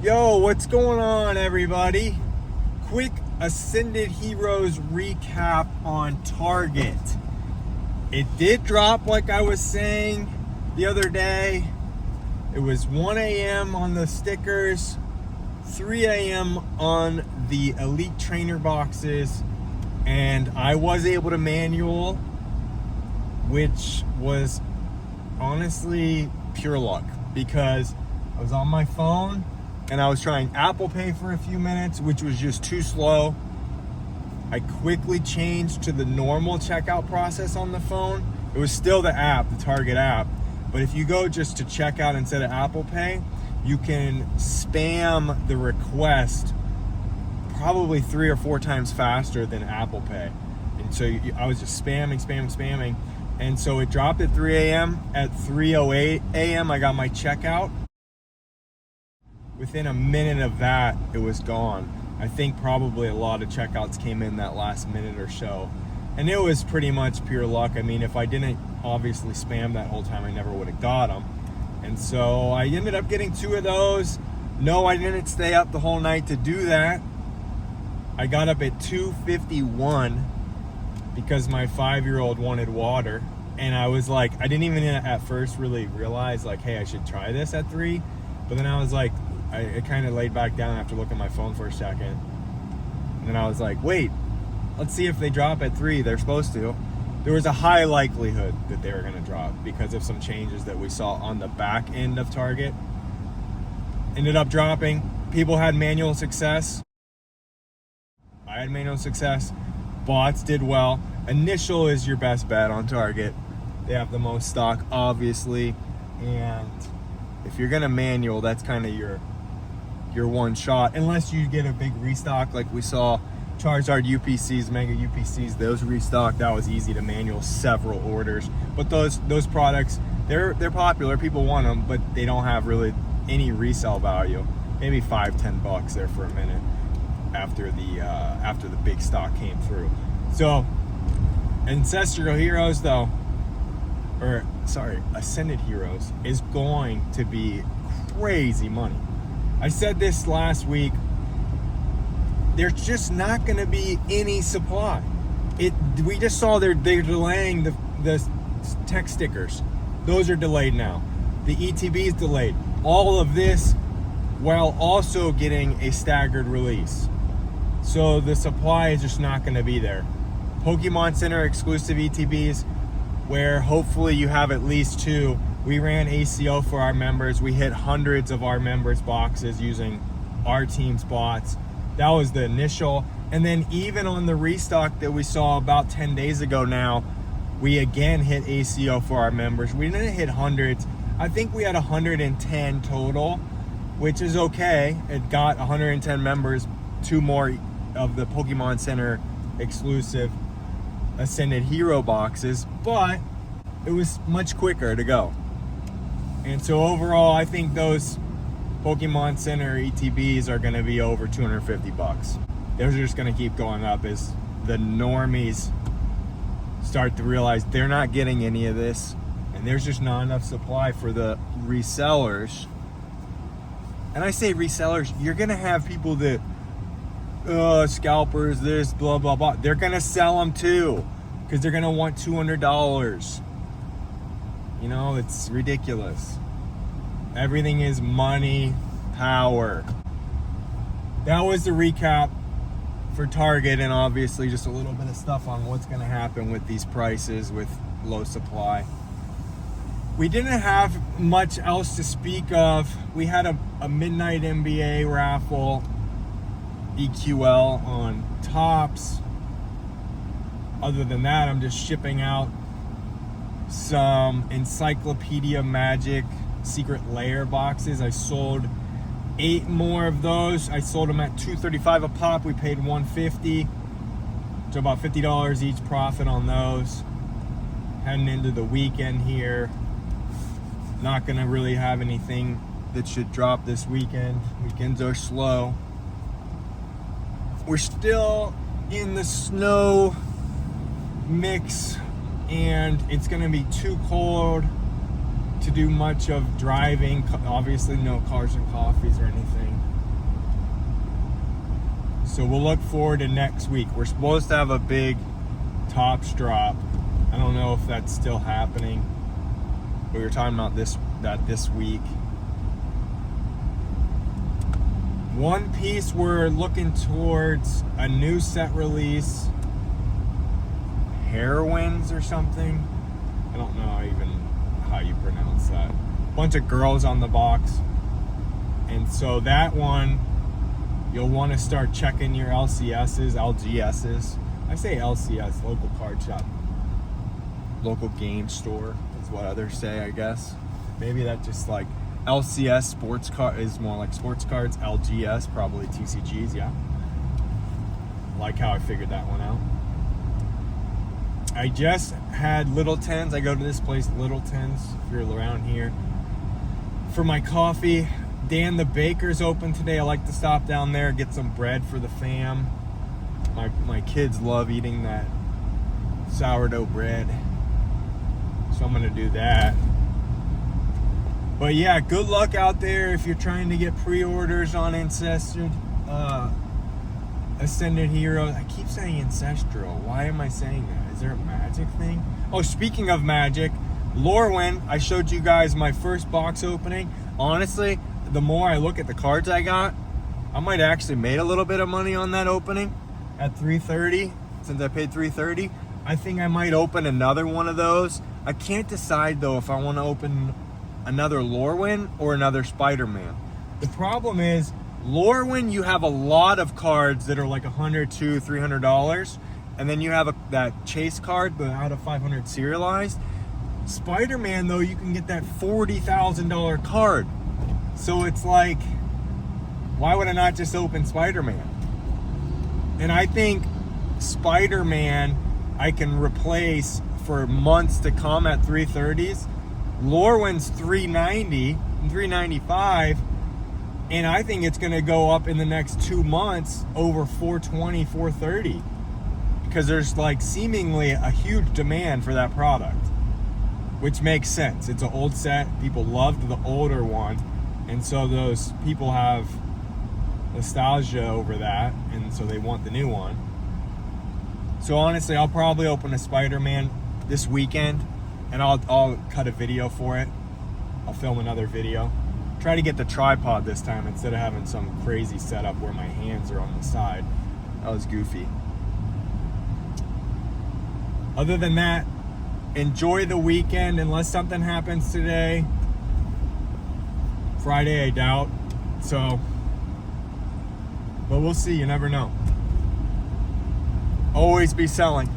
Yo, what's going on, everybody? Quick Ascended Heroes recap on Target. It did drop, like I was saying the other day. It was 1 a.m. on the stickers, 3 a.m. on the Elite Trainer boxes, and I was able to manual, which was honestly pure luck because I was on my phone and I was trying Apple Pay for a few minutes, which was just too slow. I quickly changed to the normal checkout process on the phone. It was still the app, the Target app, but if you go just to checkout instead of Apple Pay, you can spam the request probably 3 or 4 times faster than Apple Pay. And so I was just spamming. And so it dropped at 3 a.m. At 3:08 a.m. I got my checkout. Within a minute of that, it was gone. I think probably a lot of checkouts came in that last minute or so. And it was pretty much pure luck. I mean, if I didn't obviously spam that whole time, I never would have got them. And so I ended up getting 2 of those. No, I didn't stay up the whole night to do that. I got up at 2:51 because my 5-year-old wanted water. And I was like, I didn't even at first really realize like, hey, I should try this at 3. But then I was like, I kind of laid back down after looking at my phone for a second. And then I was like, wait, let's see if they drop at 3. They're supposed to. There was a high likelihood that they were going to drop because of some changes that we saw on the back end of Target. Ended up dropping. People had manual success. I had manual success. Bots did well. Initial is your best bet on Target. They have the most stock, obviously. And if you're going to manual, that's kind of your one shot, unless you get a big restock like we saw Charizard UPCs, Mega UPCs, those restocked. That was easy to manual several orders. But those products, they're popular, people want them, but they don't have really any resale value. Maybe $5-10 there for a minute after the big stock came through. So Ancestral Heroes though, or sorry, Ascended Heroes is going to be crazy money. I said this last week, there's just not going to be any supply. We just saw they're delaying the tech stickers. Those are delayed now. The ETB is delayed. All of this while also getting a staggered release. So the supply is just not going to be there. Pokemon Center exclusive ETBs, where hopefully you have at least 2. We ran ACO for our members. We hit hundreds of our members' boxes using our team's bots. That was the initial. And then even on the restock that we saw about 10 days ago now, we again hit ACO for our members. We didn't hit hundreds. I think we had 110 total, which is okay. It got 110 members, 2 more of the Pokemon Center exclusive Ascended Hero boxes, but it was much quicker to go. And so overall, I think those Pokemon Center ETBs are going to be over $250. They're just going to keep going up as the normies start to realize they're not getting any of this, and there's just not enough supply for the resellers. And I say resellers, you're going to have people that scalpers, this, blah, blah, blah. They're going to sell them too because they're going to want $200. You know, it's ridiculous. Everything is money, power. That was the recap for Target, and obviously just a little bit of stuff on what's going to happen with these prices with low supply. We didn't have much else to speak of. We had a midnight NBA raffle, EQL on tops. Other than that, I'm just shipping out some Encyclopedia Magic Secret Lair boxes. I sold 8 more of those. I sold them at $235 a pop. We paid $150, so about $50 each profit on those. Heading into the weekend here. Not gonna really have anything that should drop this weekend. Weekends are slow. We're still in the snow mix, and it's gonna be too cold to do much of driving. Obviously no cars and coffees or anything. So we'll look forward to next week. We're supposed to have a big tops drop. I don't know if that's still happening, but we were talking about this week. One Piece, we're looking towards a new set release. Heroines or something. I don't know even how you pronounce that. Bunch of girls on the box. And so that one, you'll want to start checking your LCSs, LGSs. I say LCS, local card shop. Local game store is what others say, I guess. Maybe that just like LCS sports card is more like sports cards. LGS probably TCGs, yeah. Like how I figured that one out. I just had Littleton's. I go to this place, Littleton's, if you're around here, for my coffee. Dan the Baker's open today. I like to stop down there, get some bread for the fam. My kids love eating that sourdough bread, so I'm gonna do that. But yeah, good luck out there if you're trying to get pre-orders on Ancestral, Ascended Heroes. I keep saying Ancestral. Why am I saying that? Is there a magic thing? Oh, speaking of magic, Lorwyn, I showed you guys my first box opening. Honestly, the more I look at the cards I got, I might actually made a little bit of money on that opening at $330, since I paid $330. I think I might open another one of those. I can't decide though if I want to open another Lorwyn or another Spider-Man. The problem is, Lorwyn, you have a lot of cards that are like $100, $200, $300, and then you have that chase card, the out of 500 serialized. Spider-Man though, you can get that $40,000 card. So it's like, why would I not just open Spider-Man? And I think Spider-Man I can replace for months to come at 330s. Lorwyn's 390 and 395, and I think it's going to go up in the next 2 months over 420, 430, because there's like seemingly a huge demand for that product, which makes sense. It's an old set. People loved the older one, and so those people have nostalgia over that, and so they want the new one. So honestly, I'll probably open a Spider-Man this weekend, and I'll cut a video for it. I'll film another video. Try to get the tripod this time instead of having some crazy setup where my hands are on the side. That was goofy. Other than that, enjoy the weekend unless something happens today. Friday, I doubt. So, but we'll see. You never know. Always be selling.